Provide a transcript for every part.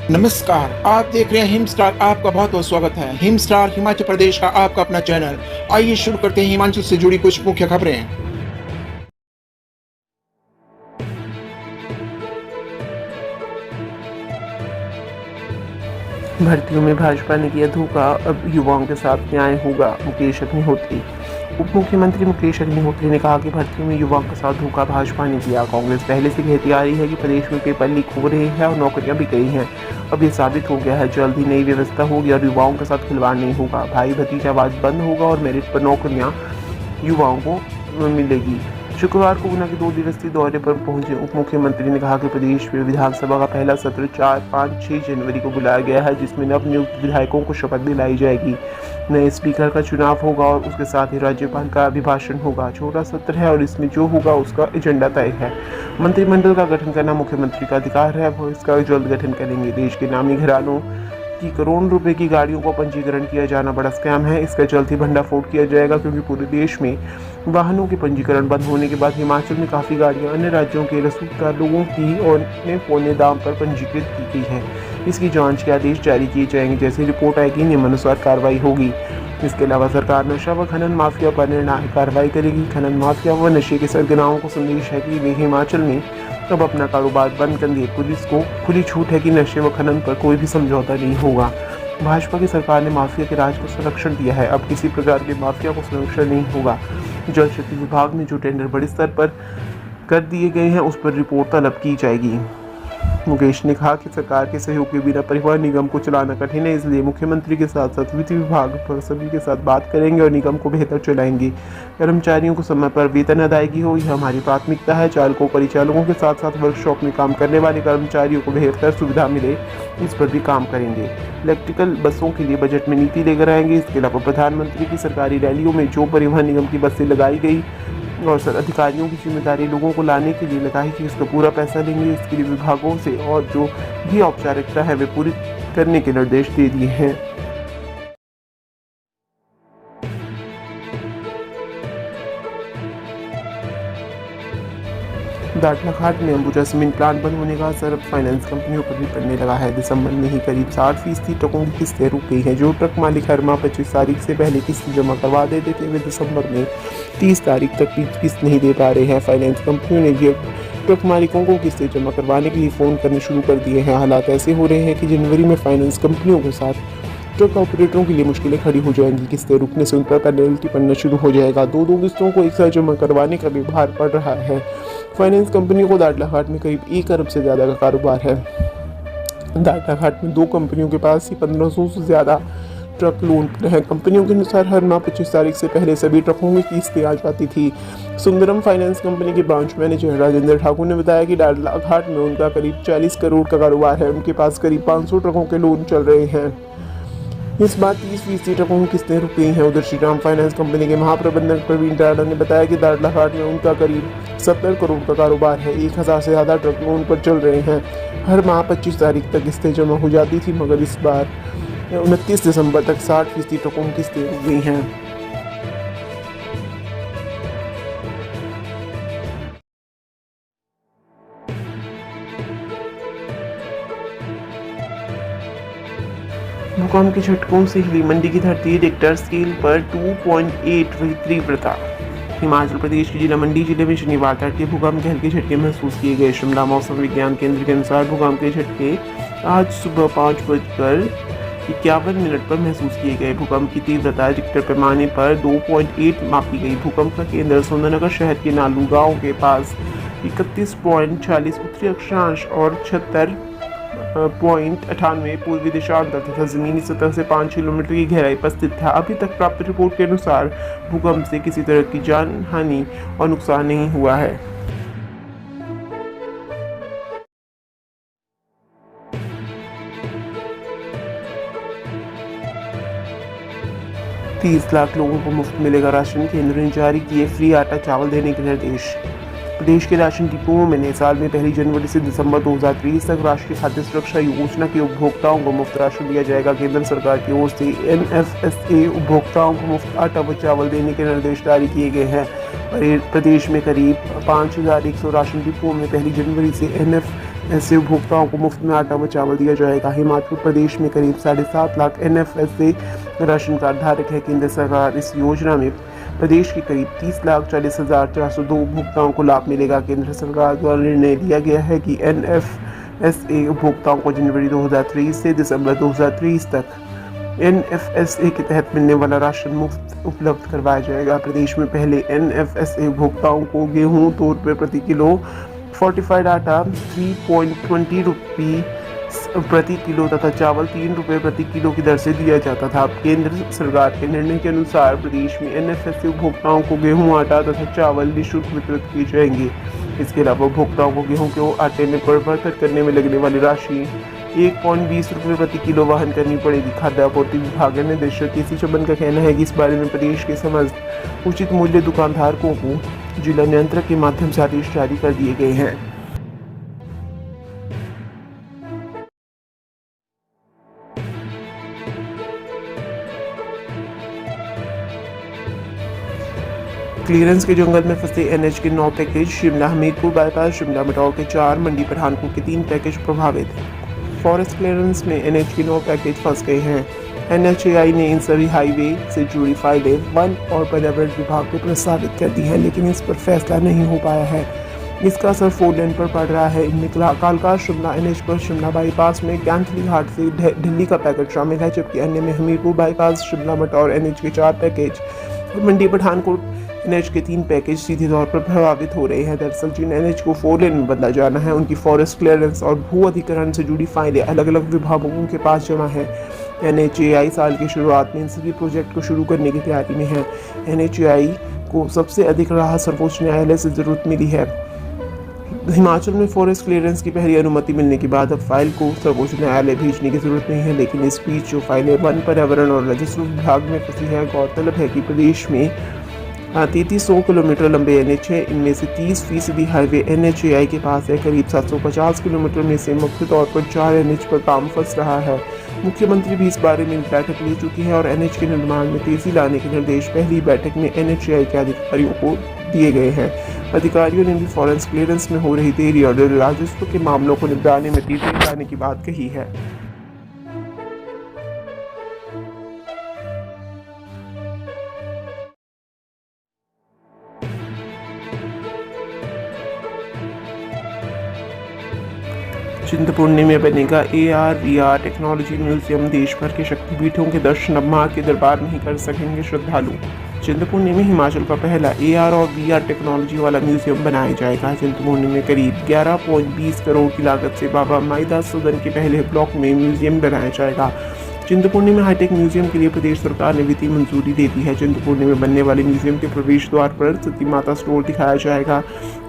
नमस्कार, आप देख रहे हैं हिम स्टार। आपका बहुत बहुत स्वागत है। हिम स्टार हिमाचल प्रदेश का आपका अपना चैनल। आइए शुरू करते हैं हिमाचल से जुड़ी कुछ मुख्य खबरें। भर्तियों में भाजपा ने किया धोखा, अब युवाओं के साथ न्याय होगा। मुकेश अग्निहोत्री। उप मुख्यमंत्री मुकेश अग्निहोत्री ने कहा कि भर्तियों में युवाओं के साथ धोखा भाजपा ने किया। कांग्रेस पहले से कहती आ रही है कि प्रदेश में पेपर लीक हो रहे हैं और नौकरियां बिक रही हैं। अब ये साबित हो गया है, जल्द ही नई व्यवस्था होगी और युवाओं के साथ खिलवाड़ नहीं होगा। भाई भतीजावाद बंद होगा और मेरिट पर नौकरियां युवाओं को मिलेगी। शुक्रवार को ऊना के 2 दिवसीय दौरे पर पहुंचे उप मुख्यमंत्री ने कहा कि प्रदेश में विधानसभा का पहला सत्र 4, 5, 6 जनवरी को बुलाया गया है, जिसमें नवनियुक्त विधायकों को शपथ दिलाई जाएगी। नए स्पीकर का चुनाव होगा और उसके साथ ही राज्यपाल का अभिभाषण होगा। छोटा सत्र है और इसमें जो होगा उसका एजेंडा तय है। मंत्रिमंडल का गठन करना मुख्यमंत्री का अधिकार है, वो इसका जल्द गठन करेंगे। देश के नामी घरानों की करोड़ रुपए की गाड़ियों का पंजीकरण किया जाना बड़ा स्कैम है। इसका जल्द ही भंडाफोड़ किया जाएगा, क्योंकि पूरे देश में वाहनों के पंजीकरण बंद होने के बाद हिमाचल में काफ़ी गाड़ियां अन्य राज्यों के रसूखदार लोगों की और पौने दाम पर पंजीकृत की गई है। इसकी जांच के आदेश जारी किए जाएंगे। जैसे रिपोर्ट आएगी, नियमानुसार कार्रवाई होगी। इसके अलावा सरकार नशा व खनन माफिया पर निर्णायक कार्रवाई करेगी। खनन माफिया व नशे के सरगनाओं को संदेश है कि वे हिमाचल में अब अपना कारोबार बंद कर दिए। पुलिस को खुली छूट है कि नशे व खनन पर कोई भी समझौता नहीं होगा। भाजपा की सरकार ने माफिया के राज को संरक्षण दिया है, अब किसी प्रकार के माफिया को संरक्षण नहीं होगा। जल शक्ति विभाग में जो टेंडर बड़े स्तर पर कर दिए गए हैं, उस पर रिपोर्ट तलब की जाएगी। मुकेश ने कहा कि सरकार के सहयोग के बिना परिवहन निगम को चलाना कठिन है, इसलिए मुख्यमंत्री के साथ साथ वित्त विभाग पर सभी के साथ बात करेंगे और निगम को बेहतर चलाएंगे। कर्मचारियों को समय पर वेतन अदायगी हो, यह हमारी प्राथमिकता है। चालकों परिचालकों के साथ साथ वर्कशॉप में काम करने वाले कर्मचारियों को बेहतर सुविधा मिले, इस पर भी काम करेंगे। इलेक्ट्रिकल बसों के लिए बजट में नीति लेकर आएंगे। इसके अलावा प्रधानमंत्री की सरकारी रैलियों में जो परिवहन निगम की बसें लगाई गई और अधिकारियों की जिम्मेदारी लोगों को लाने के लिए लगाई कि उसका पूरा पैसा लेंगे। इसके लिए विभागों से और जो भी औपचारिकता है वे पूरी करने के निर्देश दे दिए हैं। दाड़लाघाट में अंबुजा सीमेंट प्लांट बंद होने का असर अब फाइनेंस कंपनियों पर भी पड़ने लगा है। दिसंबर में ही करीब 60% ट्रकों की किस्तें रुक गई हैं। जो ट्रक मालिक हर माह 25 तारीख से पहले किस्त जमा करवा देते थे, वे दिसंबर में 30 तारीख तक किस्त नहीं दे पा रहे हैं। फाइनेंस कंपनियों ने भी ट्रक मालिकों को किस्तें जमा करवाने के लिए फ़ोन करने शुरू कर दिए हैं। हालात ऐसे हो रहे हैं कि जनवरी में फाइनेंस कंपनियों के साथ ट्रक ऑपरेटरों के लिए मुश्किलें खड़ी हो जाएंगी। किस्तें रुकने से उन पर पेनल्टी पड़ना शुरू हो जाएगा। 2-2 किस्तों को एक साथ जमा करवाने का भी भार पड़ रहा है। फाइनेंस कंपनियों को दाड़लाघाट में करीब 1 अरब से ज़्यादा का कारोबार है। दाड़लाघाट में 2 कंपनियों के पास ही 1500 से ज़्यादा ट्रक लोन पर हैं। कंपनियों के अनुसार हर माह 25 तारीख से पहले सभी ट्रकों की किस्तें आ जाती थी। सुंदरम फाइनेंस कंपनी के ब्रांच मैनेजर राजेंद्र ठाकुर ने बताया कि दाड़लाघाट में उनका करीब 40 करोड़ का कारोबार है। उनके पास करीब 500 ट्रकों के लोन चल रहे हैं। इस बार 30% ट्रकों की किस्तें रुक गई हैं। उधर श्रीराम फाइनेंस कंपनी के महाप्रबंधक प्रवीण टाडा ने बताया कि दाड़लाघाट में उनका करीब 70 करोड़ का कारोबार है। 1000 से ज़्यादा ट्रक लोन पर चल रहे हैं। हर माह 25 तारीख तक किस्तें जमा हो जाती थी, मगर इस बार 29 दिसंबर तक 60% ट्रकों की किस्तें रुक गई हैं। भूकंप के झटकों से हिली मंडी की धरती। रिक्टर स्केल पर 2.8 हुई तीव्रता। हिमाचल प्रदेश के जिला मंडी जिले में शनिवार तड़के भूकंप के हल्के झटके महसूस किए गए। शिमला मौसम विज्ञान केंद्र के अनुसार भूकंप के झटके आज सुबह 5:51 पर महसूस किए गए। भूकंप की तीव्रता रिक्टर पैमाने पर 2.8 मापी गई। भूकंप का केंद्र सुंदरनगर शहर के नालू गाँव के पास 31.40 उत्तरी अक्षांश और 76.98 पूर्वी दिशांतर तथा जमीनी सतह से 5 किलोमीटर की गहराई पर स्थित था। अभी तक प्राप्त रिपोर्ट के अनुसार भूकंप से किसी तरह की जान हानि और नुकसान नहीं हुआ है। $30 लाख लोगों को मुफ्त मिलेगा राशन। केंद्र ने जारी किए फ्री आटा चावल देने के निर्देश। प्रदेश के राशन डिपोओं में नए साल में 1 जनवरी से दिसंबर 2023 तक राष्ट्रीय खाद्य सुरक्षा योजना के उपभोक्ताओं को मुफ्त राशन दिया जाएगा। केंद्र सरकार की ओर से NFSA उपभोक्ताओं को मुफ्त आटा व चावल देने के निर्देश जारी किए गए हैं। प्रदेश में करीब 5100 राशन डिपोओं में 1 जनवरी से ऐसे उपभोक्ताओं को मुफ्त में आटा व चावल दिया जाएगा। हिमाचल प्रदेश में करीब 7.5 लाख NFSA राशन कार्ड धारक है। केंद्र सरकार इस योजना में प्रदेश के करीब 30,40,402 उपभोक्ताओं को लाभ मिलेगा। केंद्र सरकार द्वारा निर्णय लिया गया है कि NFSA उपभोक्ताओं को जनवरी 2023 से दिसंबर 2023 तक NFSA के तहत मिलने वाला राशन मुफ्त उपलब्ध करवाया जाएगा। प्रदेश में पहले NFSA उपभोक्ताओं को गेहूं 2 रुपये प्रति किलो, फोर्टिफाइड आटा 3.20 रुपये प्रति किलो तथा चावल 3 रुपये प्रति किलो की दर से दिया जाता था। अब केंद्र सरकार के निर्णय के अनुसार प्रदेश में NFSA उपभोक्ताओं को गेहूं, आटा तथा चावल निःशुल्क वितरित किए जाएंगे। इसके अलावा उपभोक्ताओं को गेहूं के आटे में परिवर्तन करने में लगने वाली राशि 1.20 रुपये प्रति किलो वहन करनी पड़ेगी। खाद्य आपूर्ति विभाग के निदेशक केसी चबन का कहना है कि इस बारे में प्रदेश के समस्त उचित मूल्य दुकानदारों को जिला नियंत्रक के माध्यम से आदेश जारी कर दिए गए हैं। क्लियरेंस के जंगल में फंसे NH के 9 पैकेज, शिमला हमीरपुर बाईपास, शिमला मटौर के 4, मंडी पठानकोट के 3 पैकेज प्रभावित। फॉरेस्ट क्लियरेंस में NH के 9 पैकेज फंस गए हैं। NHAI ने इन सभी हाईवे से जुड़ी फाइलें वन और पर्यावरण विभाग को प्रस्तावित कर दी है, लेकिन इस पर फैसला नहीं हो पाया है। इसका असर 4 लेन पर पड़ रहा है। इनमें कालका शिमला NH पर शिमला बाईपास में कैंथली घाट से दिल्ली का पैकेज शामिल है, जबकि अन्य में हमीरपुर बाईपास, शिमला मटौर NH के 4 पैकेज और मंडी पठानकोट NH के 3 पैकेज सीधे तौर पर प्रभावित हो रहे हैं। दरअसल जिन NH को 4 लेन में बदला जाना है, उनकी फॉरेस्ट क्लियरेंस और भू अधिग्रहण से जुड़ी फाइलें अलग अलग विभागों के पास जमा है। NHAI साल की शुरुआत में इन सभी प्रोजेक्ट को शुरू करने की तैयारी में है। NHAI को सबसे अधिक राहत सर्वोच्च न्यायालय से जरूरत मिली है। हिमाचल में फॉरेस्ट क्लियरेंस की पहली अनुमति मिलने के बाद अब फाइल को सर्वोच्च न्यायालय भेजने की जरूरत नहीं है, लेकिन इस बीच जो फाइलें वन, पर्यावरण और राजस्व विभाग में फंसी हैं, गौरतलब है कि प्रदेश में 3300 किलोमीटर लंबे NH है। इनमें से 30% हाईवे NHAI के पास है। करीब 750 किलोमीटर में से मुख्य तौर पर 4 NH पर काम फंस रहा है। मुख्यमंत्री भी इस बारे में बैठक ले चुकी है और NH के निर्माण में तेजी लाने के निर्देश पहली बैठक में NHAI के अधिकारियों को दिए गए हैं। अधिकारियों ने भी फॉरेस्ट क्लियरेंस में हो रही देरी और राजस्व के मामलों को निपटाने में तेजी लाने की बात कही है। चिंतपूर्णी में बनेगा AR/VR टेक्नोलॉजी म्यूजियम। देश भर के शक्तिपीठों के दर्शन अब मां के दरबार में ही कर सकेंगे श्रद्धालु। चिंतपूर्णी में हिमाचल का पहला AR और VR टेक्नोलॉजी वाला म्यूजियम बनाया जाएगा। चिंतपूर्णी में करीब 11.20 करोड़ की लागत से बाबा माईदास सदन के पहले ब्लॉक में म्यूजियम बनाया जाएगा। चिंतपूर्णी में हाईटेक म्यूजियम के लिए प्रदेश सरकार ने वित्तीय मंजूरी दे दी है। चिंतपूर्णी में बनने वाले म्यूजियम के प्रवेश द्वार पर सती माता स्टोर दिखाया जाएगा।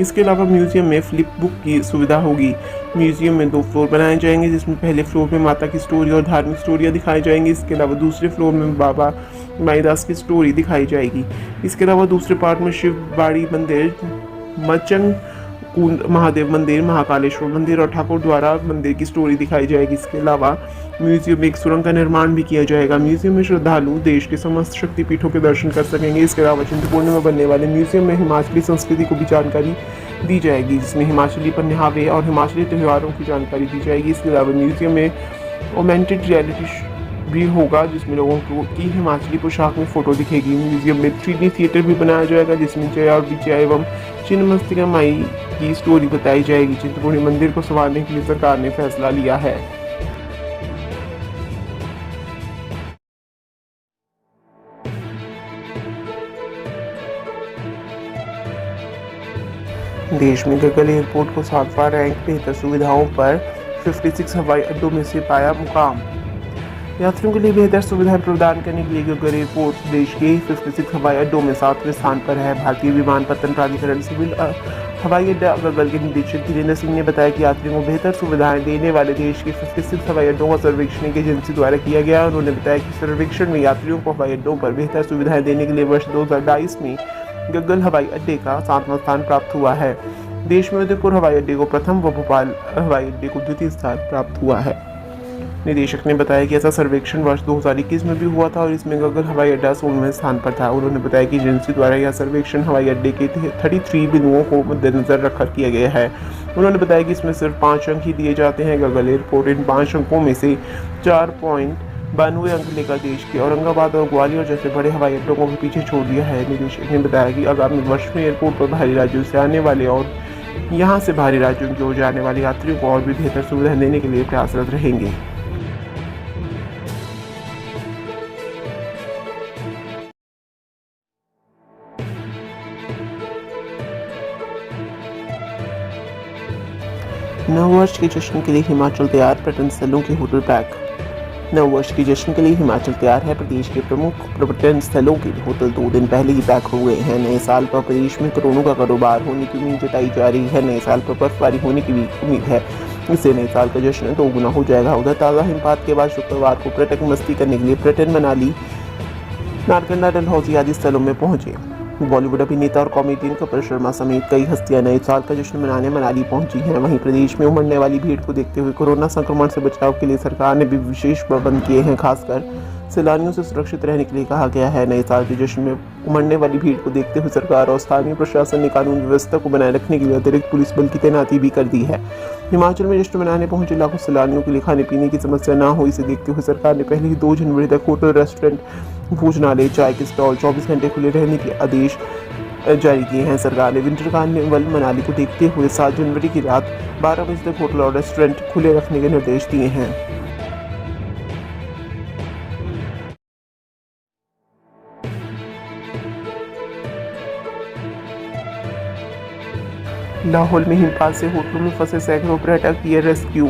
इसके अलावा म्यूजियम में फ्लिप बुक की सुविधा होगी। म्यूजियम में 2 फ्लोर बनाए जाएंगे, जिसमें पहले फ्लोर में माता की स्टोरी और धार्मिक स्टोरियाँ दिखाई जाएंगी। इसके अलावा दूसरे फ्लोर में बाबा माईदास की स्टोरी दिखाई जाएगी। इसके अलावा दूसरे पार्ट में शिवबाड़ी मंदिर, मचंग कुंड महादेव मंदिर, महाकालेश्वर मंदिर और ठाकुर द्वारा मंदिर की स्टोरी दिखाई जाएगी। इसके अलावा म्यूजियम में एक सुरंग का निर्माण भी किया जाएगा। म्यूजियम में श्रद्धालु देश के समस्त शक्तिपीठों के दर्शन कर सकेंगे। इसके अलावा चिंतपूर्णी में बनने वाले म्यूजियम में हिमाचली संस्कृति को भी जानकारी दी जाएगी, जिसमें हिमाचली पहनावे और हिमाचली त्योहारों की जानकारी दी जाएगी। इसके अलावा म्यूजियम में ऑगमेंटेड रियलिटी भी होगा, जिसमें लोगों की हिमाचली पोशाक में फोटो दिखेगी। म्यूजियम में 3D थिएटर भी बनाया जाएगा, जिसमें जया और विजया एवं छिन्नमस्तिका माई की स्टोरी बताई जाएगी। चिंतपूर्णी मंदिर को संवारने के लिए सरकार ने फैसला लिया है। देश में गगल एयरपोर्ट को 7वां रैंक, बेहतर सुविधाओं पर 56 हवाई अड्डों में से पाया मुकाम। यात्रियों के लिए बेहतर सुविधाएं प्रदान करने के लिए गगल एयरपोर्ट देश के 56 हवाई अड्डों में 7वें स्थान पर है। भारतीय विमानपत्तन प्राधिकरण सिविल हवाई अड्डा गगल के निदेशक धीरेन्द्र सिंह ने बताया कि यात्रियों को बेहतर सुविधाएं देने वाले देश के 56 हवाई अड्डों का सर्वेक्षण एक एजेंसी द्वारा किया गया। उन्होंने बताया कि सर्वेक्षण में यात्रियों को हवाई अड्डों पर बेहतर सुविधाएं देने के लिए वर्ष 2022 में गगल हवाई अड्डे का 7वां स्थान प्राप्त हुआ है। देश में उदयपुर हवाई अड्डे को प्रथम व भोपाल हवाई अड्डे को द्वितीय स्थान प्राप्त हुआ है। निदेशक ने बताया कि ऐसा सर्वेक्षण वर्ष 2021 में भी हुआ था और इसमें गगन हवाई अड्डा 16वें स्थान पर था। उन्होंने बताया कि एजेंसी द्वारा यह सर्वेक्षण हवाई अड्डे के 33 बिंदुओं को मद्देनजर रखकर किया गया है। उन्होंने बताया कि इसमें सिर्फ 5 अंक ही दिए जाते हैं। गगन एयरपोर्ट इन 5 अंकों में से 4.92 अंक लेकर देश के औरंगाबाद और ग्वालियर जैसे बड़े हवाई अड्डों को भी पीछे छोड़ दिया है। निदेशक ने बताया कि आगामी वर्ष में एयरपोर्ट पर बाहरी राज्यों से आने वाले और यहाँ से बाहरी राज्यों की ओर जाने वाले यात्रियों को और भी बेहतर सुविधा देने के लिए प्रयासरत रहेंगे। नववर्ष के जश्न के लिए हिमाचल तैयार, पर्यटन स्थलों के होटल पैक। नववर्ष के जश्न के लिए हिमाचल तैयार है। प्रदेश के प्रमुख पर्यटन स्थलों के होटल 2 दिन पहले ही पैक हो गए हैं। नए साल पर प्रदेश में करोड़ों का कारोबार होने की उम्मीद जताई जा रही है। नए साल पर बर्फबारी होने की भी उम्मीद है। इससे नए साल का जश्न 2 गुना हो जाएगा। उधर ताज़ा हिमपात के बाद शुक्रवार को पर्यटक मस्ती करने के लिए पर्यटन मनाली, नारकंडा, डलहौजी आदि स्थलों में पहुंचे। बॉलीवुड अभिनेता और कॉमेडियन कपिल शर्मा समेत कई हस्तियां नए साल का जश्न मनाने मनाली पहुंची हैं। वहीं प्रदेश में उमड़ने वाली भीड़ को देखते हुए कोरोना संक्रमण से बचाव के लिए सरकार ने भी विशेष प्रबंध किए हैं। खासकर सैलानियों से सुरक्षित रहने के लिए कहा गया है। नए साल के जश्न में उमड़ने वाली भीड़ को देखते हुए सरकार और स्थानीय प्रशासन ने कानून व्यवस्था को बनाए रखने के लिए अतिरिक्त पुलिस बल की तैनाती भी कर दी है। हिमाचल में जश्न मनाने पहुंचे लाखों सैलानियों के लिए खाने पीने की समस्या न हो, इसे देखते हुए सरकार ने पहले ही 2 जनवरी तक होटल, रेस्टोरेंट, भोजनालय, चाय के स्टॉल 24 घंटे खुले रहने के आदेश जारी किए हैं। सरकार ने विंटर कार्निवल मनाली को देखते हुए 7 जनवरी की रात 12 बजे तक होटल और रेस्टोरेंट खुले रखने के निर्देश दिए हैं। लाहौल में हिमपात से होटलों में फंसे सैकड़ों पर्यटक किए रेस्क्यू।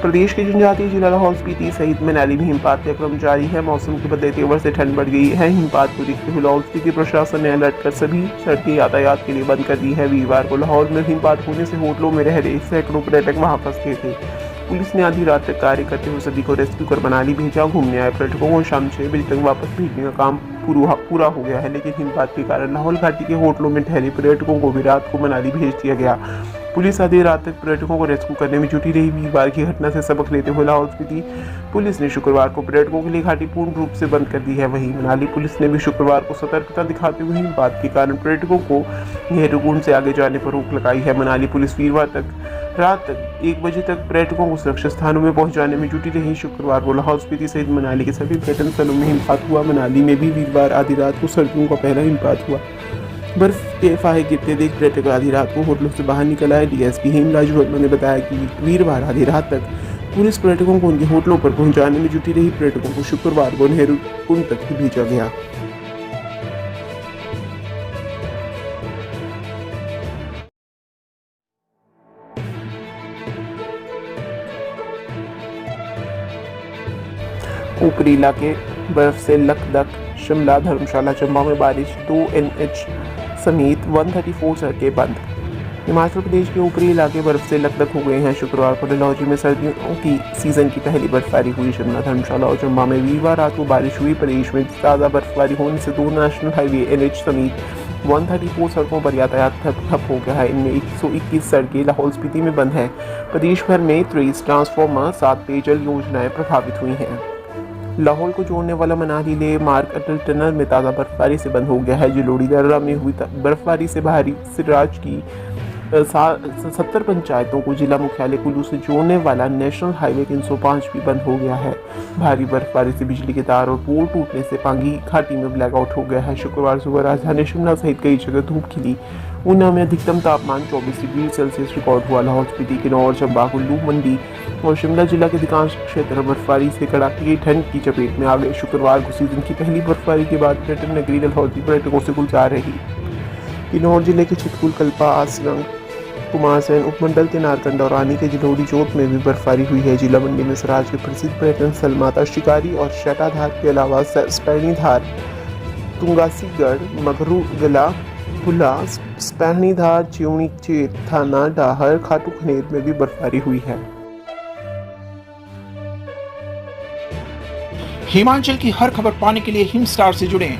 प्रदेश के जनजातीय जिला लाहौल स्पीति सहित मनाली में हिमपात का क्रम जारी है। मौसम के बदले तेवर से ठंड बढ़ गई है। हिमपात को देखते हुए लाहौल स्पीति प्रशासन ने अलर्ट कर सभी सड़कें यातायात के लिए बंद कर दी है। वीरवार को लाहौल में हिमपात होने से होटलों में रह रहे सैकड़ों पर्यटक वहां फंस गए थे। पुलिस ने आधी रात तक कार्य करते हुए सभी को रेस्क्यू कर मनाली भेजा। घूमने आए पर्यटकों को शाम 6 बजे तक वापस भेजने का काम पूरा हो गया है, लेकिन हिमपात के कारण लाहौल घाटी के होटलों में ठहरे पर्यटकों को भी रात को मनाली भेज दिया गया। पुलिस आधी रात तक पर्यटकों को रेस्क्यू करने में जुटी रही। वीरवार की घटना से सबक लेते हुए लाहौल स्पीति पुलिस ने शुक्रवार को पर्यटकों के लिए घाटी पूर्ण रूप से बंद कर दी है। वहीं मनाली पुलिस ने भी शुक्रवार को सतर्कता दिखाते हुए हिमपात के कारण पर्यटकों को नेहरूकुंड से आगे जाने पर रोक लगाई है। मनाली पुलिस वीरवार तक रात 1 बजे तक पर्यटकों को सुरक्षित स्थानों में पहुंचाने में जुटी रही। शुक्रवार को लाहौल स्पीति सहित मनाली के सभी पर्यटन स्थलों में हिमपात हुआ। मनाली में भी वीरवार आधी रात को सर्दियों का पहला हिमपात हुआ। बर्फ के फाहे गिरते देख पर्यटक आधी रात को होटलों से बाहर निकल आए। डीएसपी हेमराज वर्मा ने बताया कि वीरवार आधी रात तक पुलिस पर्यटकों को उनके होटलों पर पहुंचाने में जुटी रही। पर्यटकों को शुक्रवार को नेहरूकुंड तक ही भेजा गया। ऊपरी इलाके बर्फ से लकदक। शिमला, धर्मशाला, चंबा में बारिश। 2 NH समेत 134 सड़कें बंद। हिमाचल प्रदेश के ऊपरी इलाके बर्फ से लकदक हो गए हैं। शुक्रवार को डलहौजी में सर्दियों की सीजन की पहली बर्फबारी हुई। शिमला, धर्मशाला और चंबा में वीरवार रात को बारिश हुई। प्रदेश में ताज़ा बर्फबारी होने से 2 नेशनल हाईवे NH समेत 134 सड़कों पर यातायात ठप हो गया है। इनमें 121 सड़कें लाहौल स्पीति में बंद हैं। प्रदेश भर में 23 ट्रांसफार्मर, 7 पेयजल योजनाएं प्रभावित हुई हैं। लाहौल को जोड़ने वाला मनाली लेह मार्ग अटल टनल में ताज़ा बर्फबारी से बंद हो गया है। जलोड़ी दर्रा में हुई बर्फबारी से बाहरी सिराज की 70 पंचायतों को जिला मुख्यालय कुल्लू से जोड़ने वाला नेशनल हाईवे 305 भी बंद हो गया है। भारी बर्फबारी से बिजली के तार और पोल टूटने से पांगी घाटी में ब्लैकआउट हो गया है। शुक्रवार सुबह राजधानी शिमला सहित कई जगह धूप खिली। ऊना में अधिकतम तापमान 24 डिग्री सेल्सियस रिकॉर्ड हुआ। लाहौल स्पीति, किन्नौर, चंबा, कुल्लू, मंडी और शिमला जिला के अधिकांश क्षेत्र बर्फबारी से कड़ाके की ठंड की चपेट में आ गए। शुक्रवार को सीजन की पहली बर्फबारी के बाद पर्यटन नगरी डलहौजी पर्यटकों से गुलजार रही। किन्नौर जिले के छितकुल, कल्पा, आसरंग, कुमारसैन उपमंडल के नारकंडा और आनी के जलोड़ी चौक में भी बर्फबारी हुई है। जिला मंडी में सराज के प्रसिद्ध पर्यटन स्थल माता शिकारी और शेटाधार के अलावा स्पैनीधार, तुंगासीगढ़, मगरूगला, पुला, स्पैनीधार, चिउनी, चेत, थाना, डाहर, खाटू खनेर में भी बर्फबारी हुई है। हिमाचल की हर खबर पाने के लिए हिम स्टार से जुड़ें।